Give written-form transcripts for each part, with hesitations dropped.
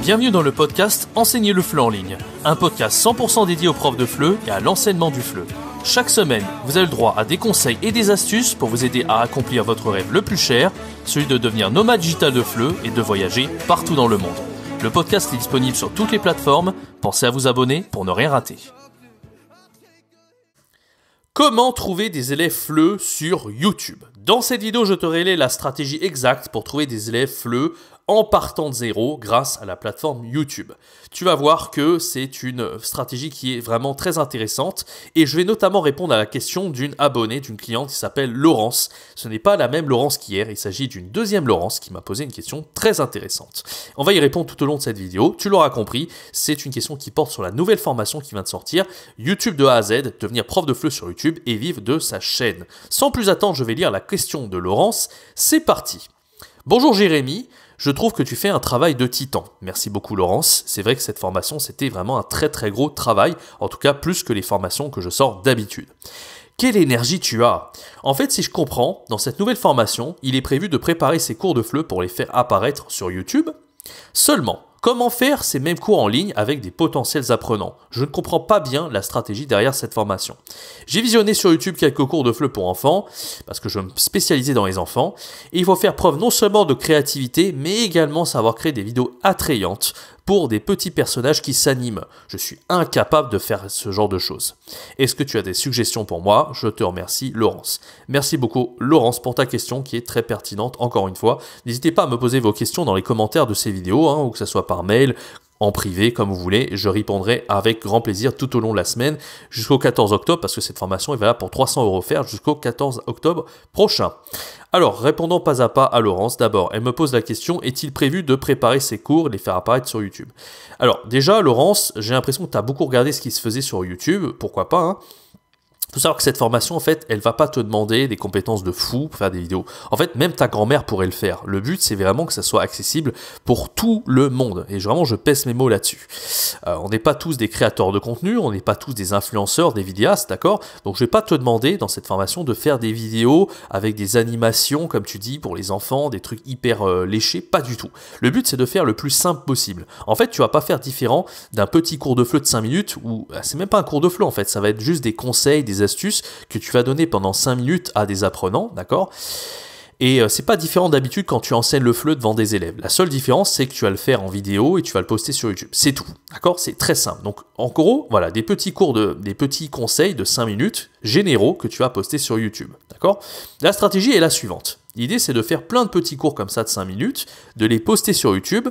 Bienvenue dans le podcast Enseigner le FLE en ligne, un podcast 100% dédié aux profs de FLE et à l'enseignement du FLE. Chaque semaine, vous avez le droit à des conseils et des astuces pour vous aider à accomplir votre rêve le plus cher, celui de devenir nomade digital de FLE et de voyager partout dans le monde. Le podcast est disponible sur toutes les plateformes, pensez à vous abonner pour ne rien rater. Comment trouver des élèves FLE sur YouTube? Dans cette vidéo, je te révèle la stratégie exacte pour trouver des élèves FLE en partant de zéro grâce à la plateforme YouTube. Tu vas voir que c'est une stratégie qui est vraiment très intéressante et je vais notamment répondre à la question d'une abonnée, d'une cliente qui s'appelle Laurence. Ce n'est pas la même Laurence qu'hier, il s'agit d'une deuxième Laurence qui m'a posé une question très intéressante. On va y répondre tout au long de cette vidéo. Tu l'auras compris, c'est une question qui porte sur la nouvelle formation qui vient de sortir, YouTube de A à Z, devenir prof de FLE sur YouTube et vivre de sa chaîne. Sans plus attendre, je vais lire la question de Laurence. C'est parti. Bonjour Jérémy. Je trouve que tu fais un travail de titan. Merci beaucoup Laurence. C'est vrai que cette formation, c'était vraiment un très gros travail, en tout cas plus que les formations que je sors d'habitude. Quelle énergie tu as! En fait, si je comprends, dans cette nouvelle formation, il est prévu de préparer ces cours de FLE pour les faire apparaître sur YouTube. Seulement, comment faire ces mêmes cours en ligne avec des potentiels apprenants? Je ne comprends pas bien la stratégie derrière cette formation. J'ai visionné sur YouTube quelques cours de FLE pour enfants, parce que je me spécialisais dans les enfants, et il faut faire preuve non seulement de créativité, mais également savoir créer des vidéos attrayantes pour des petits personnages qui s'animent. Je suis incapable de faire ce genre de choses. Est-ce que tu as des suggestions pour moi? Je te remercie Laurence. Merci beaucoup Laurence pour ta question qui est très pertinente encore une fois. N'hésitez pas à me poser vos questions dans les commentaires de ces vidéos, ou que ce soit par mail, en privé, comme vous voulez. Je répondrai avec grand plaisir tout au long de la semaine jusqu'au 14 octobre parce que cette formation est valable pour 300 € offerts jusqu'au 14 octobre prochain. Alors, répondons pas à pas à Laurence. D'abord, elle me pose la question, est-il prévu de préparer ces cours et les faire apparaître sur YouTube? Alors, déjà, Laurence, j'ai l'impression que tu as beaucoup regardé ce qui se faisait sur YouTube. Pourquoi pas, Il faut savoir que cette formation, en fait, elle va pas te demander des compétences de fou pour faire des vidéos. En fait, même ta grand-mère pourrait le faire. Le but, c'est vraiment que ça soit accessible pour tout le monde. Et vraiment, je pèse mes mots là-dessus. On n'est pas tous des créateurs de contenu, on n'est pas tous des influenceurs, des vidéastes, d'accord? Donc, je vais pas te demander dans cette formation de faire des vidéos avec des animations, comme tu dis, pour les enfants, des trucs hyper léchés. Pas du tout. Le but, c'est de faire le plus simple possible. En fait, tu vas pas faire différent d'un petit cours de FLE de 5 minutes où c'est même pas un cours de FLE, en fait. Ça va être juste des conseils, des astuces que tu vas donner pendant 5 minutes à des apprenants, d'accord? Et c'est pas différent d'habitude quand tu enseignes le FLE devant des élèves. La seule différence, c'est que tu vas le faire en vidéo et tu vas le poster sur YouTube. C'est tout, d'accord? C'est très simple. Donc, en gros, voilà, des petits conseils de 5 minutes généraux que tu vas poster sur YouTube, d'accord? La stratégie est la suivante. L'idée, c'est de faire plein de petits cours comme ça de 5 minutes, de les poster sur YouTube.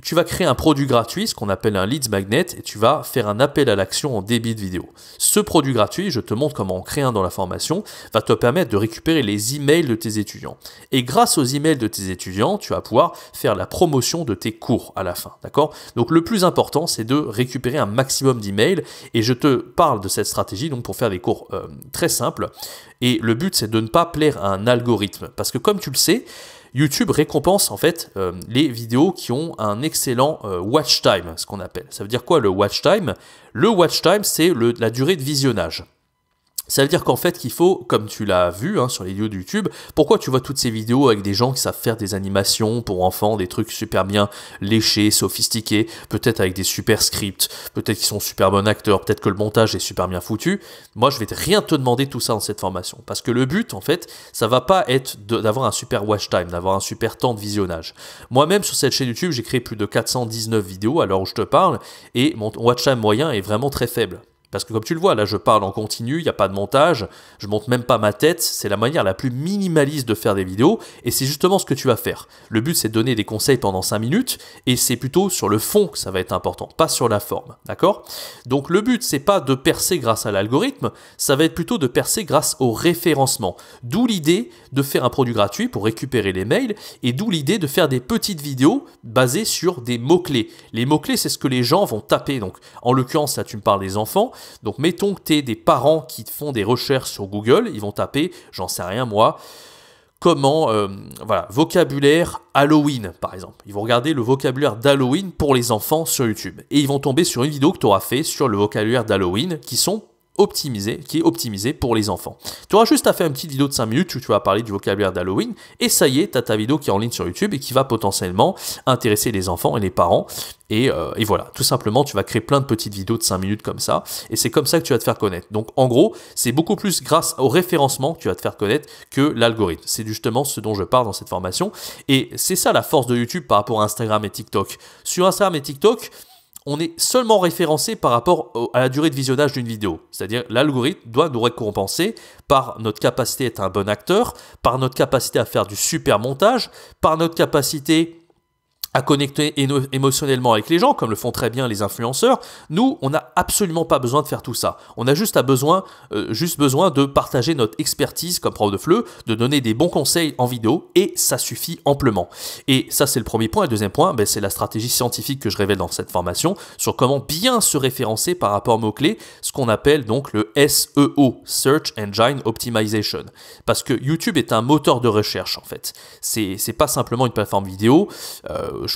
Tu vas créer un produit gratuit, ce qu'on appelle un leads magnet, et tu vas faire un appel à l'action en débit de vidéo. Ce produit gratuit, je te montre comment en créer un dans la formation, va te permettre de récupérer les emails de tes étudiants. Et grâce aux emails de tes étudiants, tu vas pouvoir faire la promotion de tes cours à la fin, d'accord? Donc le plus important, c'est de récupérer un maximum d'emails, et je te parle de cette stratégie donc pour faire des cours très simples. Et le but, c'est de ne pas plaire à un algorithme, parce que comme tu le sais, YouTube récompense en fait les vidéos qui ont un excellent watch time, ce qu'on appelle. Ça veut dire quoi le watch time? Le watch time, c'est la durée de visionnage. Ça veut dire qu'en fait qu'il faut, comme tu l'as vu sur les vidéos de YouTube, pourquoi tu vois toutes ces vidéos avec des gens qui savent faire des animations pour enfants, des trucs super bien léchés, sophistiqués, peut-être avec des super scripts, peut-être qu'ils sont super bons acteurs, peut-être que le montage est super bien foutu. Moi, je vais rien te demander tout ça dans cette formation, parce que le but, en fait, ça va pas être d'avoir un super watch time, d'avoir un super temps de visionnage. Moi-même, sur cette chaîne YouTube, j'ai créé plus de 419 vidéos à l'heure où je te parle, et mon watch time moyen est vraiment très faible. Parce que comme tu le vois, là je parle en continu, il n'y a pas de montage, je monte même pas ma tête, c'est la manière la plus minimaliste de faire des vidéos, et c'est justement ce que tu vas faire. Le but c'est de donner des conseils pendant 5 minutes, et c'est plutôt sur le fond que ça va être important, pas sur la forme, d'accord? Donc le but c'est pas de percer grâce à l'algorithme, ça va être plutôt de percer grâce au référencement. D'où l'idée de faire un produit gratuit pour récupérer les mails, et d'où l'idée de faire des petites vidéos basées sur des mots-clés. Les mots-clés c'est ce que les gens vont taper, donc en l'occurrence là tu me parles des enfants. Donc, mettons que tu es des parents qui font des recherches sur Google, ils vont taper, j'en sais rien moi, comment, vocabulaire Halloween par exemple. Ils vont regarder le vocabulaire d'Halloween pour les enfants sur YouTube. Et ils vont tomber sur une vidéo que tu auras fait sur le vocabulaire d'Halloween qui sont optimisé pour les enfants. Tu auras juste à faire une petite vidéo de 5 minutes où tu vas parler du vocabulaire d'Halloween et ça y est, tu as ta vidéo qui est en ligne sur YouTube et qui va potentiellement intéresser les enfants et les parents. Et voilà, tout simplement, tu vas créer plein de petites vidéos de 5 minutes comme ça, et c'est comme ça que tu vas te faire connaître. Donc en gros, c'est beaucoup plus grâce au référencement que tu vas te faire connaître que l'algorithme. C'est justement ce dont je parle dans cette formation, et c'est ça la force de YouTube par rapport à Instagram et TikTok. Sur Instagram et TikTok, on est seulement référencé par rapport à la durée de visionnage d'une vidéo. C'est-à-dire l'algorithme doit nous récompenser par notre capacité à être un bon acteur, par notre capacité à faire du super montage, par notre capacité à connecter émotionnellement avec les gens, comme le font très bien les influenceurs. Nous, on n'a absolument pas besoin de faire tout ça. On a juste besoin de partager notre expertise comme prof de FLE, de donner des bons conseils en vidéo, et ça suffit amplement. Et ça, c'est le premier point. Et le deuxième point, c'est la stratégie scientifique que je révèle dans cette formation sur comment bien se référencer par rapport aux mots-clés, ce qu'on appelle donc le SEO, Search Engine Optimization. Parce que YouTube est un moteur de recherche, en fait. C'est pas simplement une plateforme vidéo.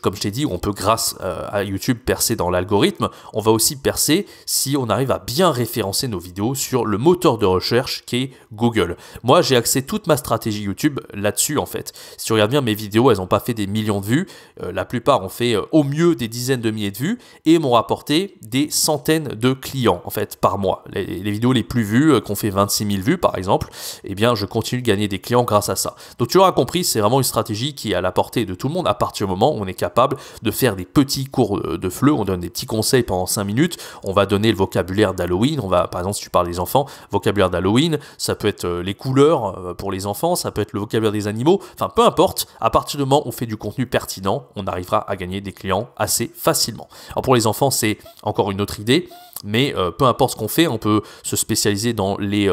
Comme je t'ai dit, on peut grâce à YouTube percer dans l'algorithme, on va aussi percer si on arrive à bien référencer nos vidéos sur le moteur de recherche qui est Google. Moi, j'ai axé toute ma stratégie YouTube là-dessus en fait. Si tu regardes bien mes vidéos, elles n'ont pas fait des millions de vues, la plupart ont fait au mieux des dizaines de milliers de vues et m'ont rapporté des centaines de clients en fait par mois. Les vidéos les plus vues, qui ont fait 26 000 vues par exemple, eh bien je continue de gagner des clients grâce à ça. Donc tu l'auras compris, c'est vraiment une stratégie qui est à la portée de tout le monde à partir du moment où on est capable de faire des petits cours de FLE, on donne des petits conseils pendant 5 minutes, on va donner le vocabulaire d'Halloween, par exemple si tu parles des enfants, vocabulaire d'Halloween, ça peut être les couleurs pour les enfants, ça peut être le vocabulaire des animaux, enfin peu importe, à partir du moment où on fait du contenu pertinent, on arrivera à gagner des clients assez facilement. Alors pour les enfants, c'est encore une autre idée, mais peu importe ce qu'on fait, on peut se spécialiser dans les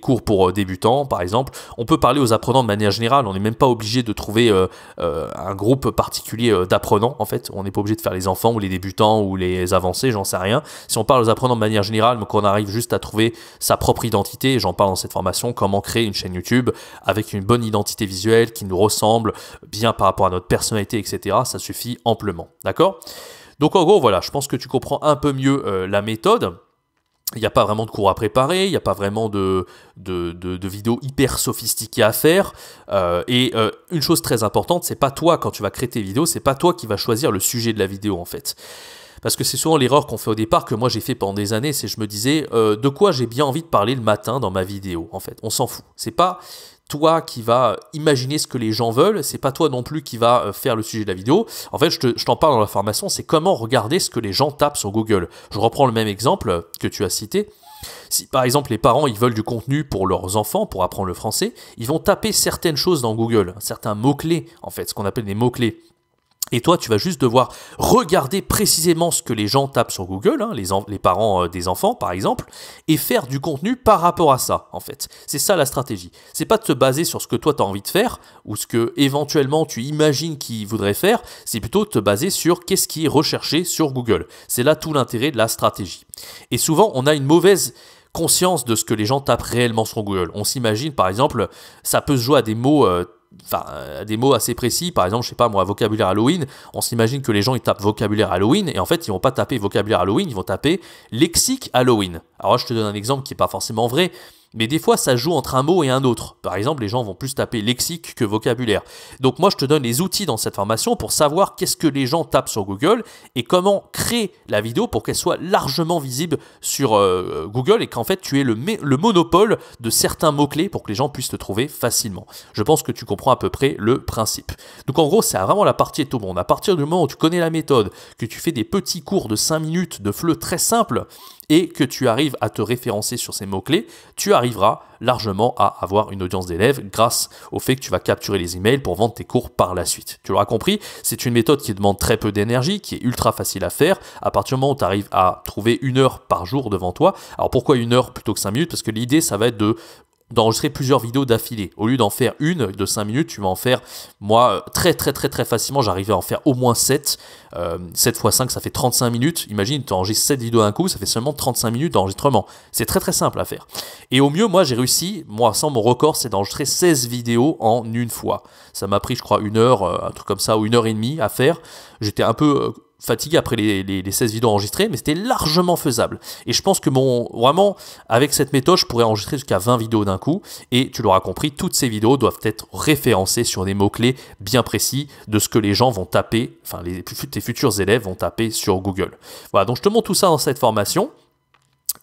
cours pour débutants, par exemple. On peut parler aux apprenants de manière générale, on n'est même pas obligé de trouver un groupe particulier d'apprenants, en fait. On n'est pas obligé de faire les enfants ou les débutants ou les avancés, j'en sais rien. Si on parle aux apprenants de manière générale, mais qu'on arrive juste à trouver sa propre identité, et j'en parle dans cette formation, comment créer une chaîne YouTube avec une bonne identité visuelle qui nous ressemble bien par rapport à notre personnalité, etc., ça suffit amplement, d'accord ? Donc en gros, voilà, je pense que tu comprends un peu mieux la méthode. Il n'y a pas vraiment de cours à préparer, il n'y a pas vraiment de vidéos hyper sophistiquées à faire. Une chose très importante, c'est pas toi, quand tu vas créer tes vidéos, c'est pas toi qui vas choisir le sujet de la vidéo en fait. Parce que c'est souvent l'erreur qu'on fait au départ, que moi j'ai fait pendant des années, c'est je me disais de quoi j'ai bien envie de parler le matin dans ma vidéo en fait. On s'en fout. C'est pas toi qui va imaginer ce que les gens veulent, c'est pas toi non plus qui va faire le sujet de la vidéo. En fait, je t'en parle dans la formation, c'est comment regarder ce que les gens tapent sur Google. Je reprends le même exemple que tu as cité. Si par exemple les parents ils veulent du contenu pour leurs enfants, pour apprendre le français, ils vont taper certaines choses dans Google, certains mots-clés en fait, ce qu'on appelle des mots-clés. Et toi, tu vas juste devoir regarder précisément ce que les gens tapent sur Google, hein, les parents des enfants par exemple, et faire du contenu par rapport à ça, en fait. C'est ça la stratégie. C'est pas de te baser sur ce que toi tu as envie de faire, ou ce que éventuellement tu imagines qu'ils voudraient faire, c'est plutôt de te baser sur qu'est-ce qui est recherché sur Google. C'est là tout l'intérêt de la stratégie. Et souvent, on a une mauvaise conscience de ce que les gens tapent réellement sur Google. On s'imagine, par exemple, ça peut se jouer à des mots... des mots assez précis, par exemple, je sais pas moi, vocabulaire Halloween, on s'imagine que les gens ils tapent vocabulaire Halloween et en fait ils vont pas taper vocabulaire Halloween, ils vont taper lexique Halloween. Alors là, je te donne un exemple qui est pas forcément vrai, mais des fois ça joue entre un mot et un autre. Par exemple, les gens vont plus taper lexique que vocabulaire. Donc moi je te donne les outils dans cette formation pour savoir qu'est-ce que les gens tapent sur Google et comment créer la vidéo pour qu'elle soit largement visible sur Google et qu'en fait tu aies le monopole de certains mots-clés pour que les gens puissent te trouver facilement. Je pense que tu comprends à peu près le principe. Donc en gros, c'est vraiment la partie de tout le monde. À partir du moment où tu connais la méthode, que tu fais des petits cours de 5 minutes de FLE très simples, et que tu arrives à te référencer sur ces mots-clés, tu arriveras largement à avoir une audience d'élèves grâce au fait que tu vas capturer les emails pour vendre tes cours par la suite. Tu l'auras compris, c'est une méthode qui demande très peu d'énergie, qui est ultra facile à faire. À partir du moment où tu arrives à trouver 1 heure par jour devant toi, alors pourquoi 1 heure plutôt que 5 minutes? Parce que l'idée, ça va être d'enregistrer plusieurs vidéos d'affilée. Au lieu d'en faire une de 5 minutes, tu vas en faire, moi, très facilement, j'arrivais à en faire au moins 7. 7 x 5, ça fait 35 minutes. Imagine, tu enregistres 7 vidéos d'un coup, ça fait seulement 35 minutes d'enregistrement. C'est très simple à faire. Et au mieux, moi, j'ai réussi, sans mon record, c'est d'enregistrer 16 vidéos en une fois. Ça m'a pris, je crois, 1 heure, un truc comme ça, ou 1 heure et demie à faire. J'étais un peu fatigué après les 16 vidéos enregistrées, mais c'était largement faisable. Et je pense que vraiment, avec cette méthode, je pourrais enregistrer jusqu'à 20 vidéos d'un coup. Et tu l'auras compris, toutes ces vidéos doivent être référencées sur des mots-clés bien précis de ce que les gens vont taper, enfin tes futurs élèves vont taper sur Google. Voilà, donc je te montre tout ça dans cette formation.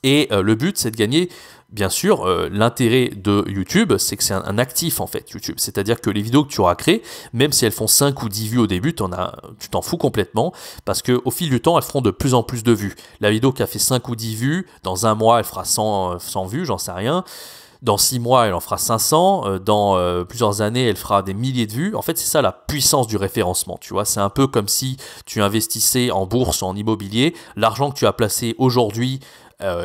Et le but, c'est de gagner, bien sûr, l'intérêt de YouTube, c'est que c'est un actif en fait, YouTube. C'est-à-dire que les vidéos que tu auras créées, même si elles font 5 ou 10 vues au début, tu t'en fous complètement, parce qu'au fil du temps, elles feront de plus en plus de vues. La vidéo qui a fait 5 ou 10 vues, dans un mois, elle fera 100 vues, j'en sais rien. Dans 6 mois, elle en fera 500. Dans plusieurs années, elle fera des milliers de vues. En fait, c'est ça la puissance du référencement. Tu vois, c'est un peu comme si tu investissais en bourse, en immobilier. L'argent que tu as placé aujourd'hui,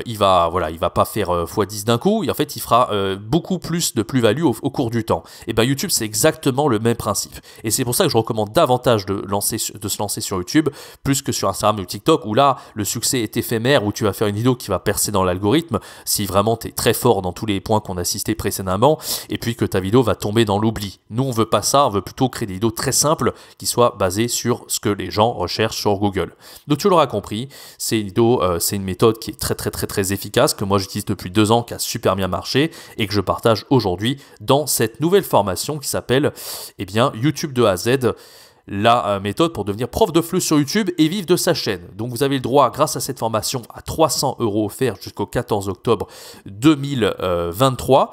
il va pas faire x10 d'un coup, et en fait il fera beaucoup plus de plus-value au cours du temps. Et bien YouTube, c'est exactement le même principe. Et c'est pour ça que je recommande davantage de se lancer sur YouTube plus que sur Instagram ou TikTok, où là le succès est éphémère, où tu vas faire une vidéo qui va percer dans l'algorithme si vraiment tu es très fort dans tous les points qu'on a assisté précédemment, et puis que ta vidéo va tomber dans l'oubli. Nous on veut pas ça, on veut plutôt créer des vidéos très simples qui soient basées sur ce que les gens recherchent sur Google. Donc tu l'auras compris, c'est une méthode qui est très efficace, que moi j'utilise depuis 2 ans, qui a super bien marché et que je partage aujourd'hui dans cette nouvelle formation qui s'appelle YouTube de A à Z, la méthode pour devenir prof de FLE sur YouTube et vivre de sa chaîne. Donc vous avez le droit, grâce à cette formation, à 300 € offerts jusqu'au 14 octobre 2023.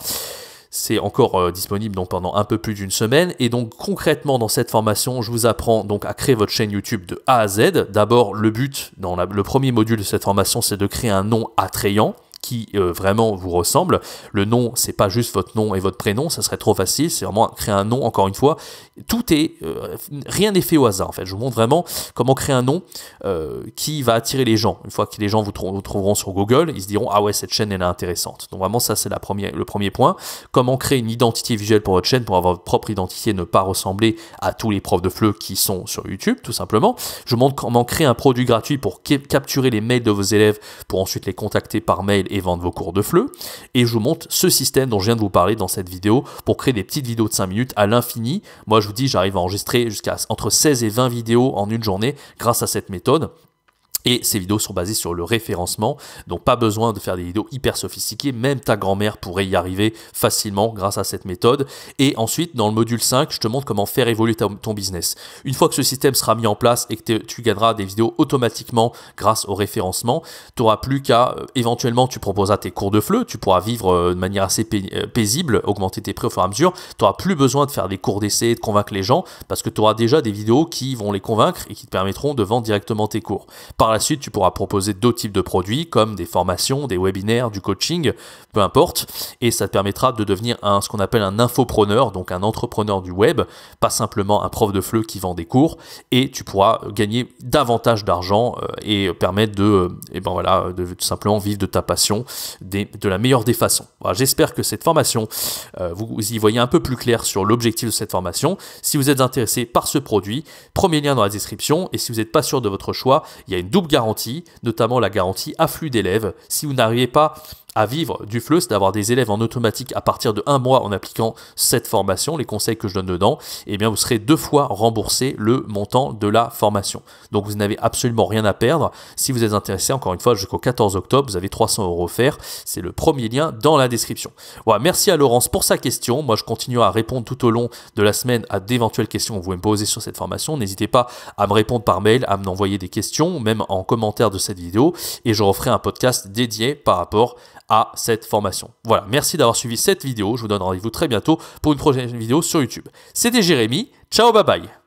C'est encore disponible donc pendant un peu plus d'une semaine. Et donc concrètement dans cette formation, je vous apprends donc à créer votre chaîne YouTube de A à Z. D'abord, le but dans le premier module de cette formation, c'est de créer un nom attrayant qui vraiment vous ressemble. Le nom, c'est pas juste votre nom et votre prénom, ça serait trop facile, c'est vraiment créer un nom, encore une fois. Rien n'est fait au hasard en fait. Je vous montre vraiment comment créer un nom qui va attirer les gens. Une fois que les gens vous trouveront sur Google, ils se diront ah ouais, cette chaîne elle est intéressante. Donc vraiment ça c'est le premier point. Comment créer une identité visuelle pour votre chaîne, pour avoir votre propre identité, ne pas ressembler à tous les profs de FLE qui sont sur YouTube tout simplement. Je vous montre comment créer un produit gratuit pour capturer les mails de vos élèves pour ensuite les contacter par mail et vendre vos cours de FLE. Et je vous montre ce système dont je viens de vous parler dans cette vidéo pour créer des petites vidéos de 5 minutes à l'infini. Moi, je vous dis, j'arrive à enregistrer jusqu'à entre 16 et 20 vidéos en une journée grâce à cette méthode. Et ces vidéos sont basées sur le référencement, donc pas besoin de faire des vidéos hyper sophistiquées, même ta grand-mère pourrait y arriver facilement grâce à cette méthode. Et ensuite, dans le module 5, je te montre comment faire évoluer ton business. Une fois que ce système sera mis en place et que tu gagneras des vidéos automatiquement grâce au référencement, tu n'auras plus qu'à, éventuellement, tu proposeras tes cours de FLE, tu pourras vivre de manière assez paisible, augmenter tes prix au fur et à mesure, tu n'auras plus besoin de faire des cours d'essai, de convaincre les gens, parce que tu auras déjà des vidéos qui vont les convaincre et qui te permettront de vendre directement tes cours. Par la suite, tu pourras proposer d'autres types de produits comme des formations, des webinaires, du coaching, peu importe, et ça te permettra de devenir ce qu'on appelle un infopreneur, donc un entrepreneur du web, pas simplement un prof de FLE qui vend des cours, et tu pourras gagner davantage d'argent et permettre de tout simplement vivre de ta passion de la meilleure des façons. Voilà, j'espère que cette formation, vous y voyez un peu plus clair sur l'objectif de cette formation. Si vous êtes intéressé par ce produit, premier lien dans la description, et si vous n'êtes pas sûr de votre choix, il y a une double garantie, notamment la garantie afflux d'élèves. Si vous n'arrivez pas à vivre du FLE, c'est d'avoir des élèves en automatique à partir de 1 mois en appliquant cette formation, les conseils que je donne dedans, et bien vous serez 2 fois remboursé le montant de la formation. Donc vous n'avez absolument rien à perdre. Si vous êtes intéressé, encore une fois, jusqu'au 14 octobre, vous avez 300 € offerts. C'est le premier lien dans la description. Voilà, merci à Laurence pour sa question. Moi, je continue à répondre tout au long de la semaine à d'éventuelles questions que vous pouvez me poser sur cette formation. N'hésitez pas à me répondre par mail, à m'envoyer des questions, même en commentaire de cette vidéo, et je referai un podcast dédié par rapport à cette formation. Voilà, merci d'avoir suivi cette vidéo. Je vous donne rendez-vous très bientôt pour une prochaine vidéo sur YouTube. C'était Jérémy. Ciao, bye bye.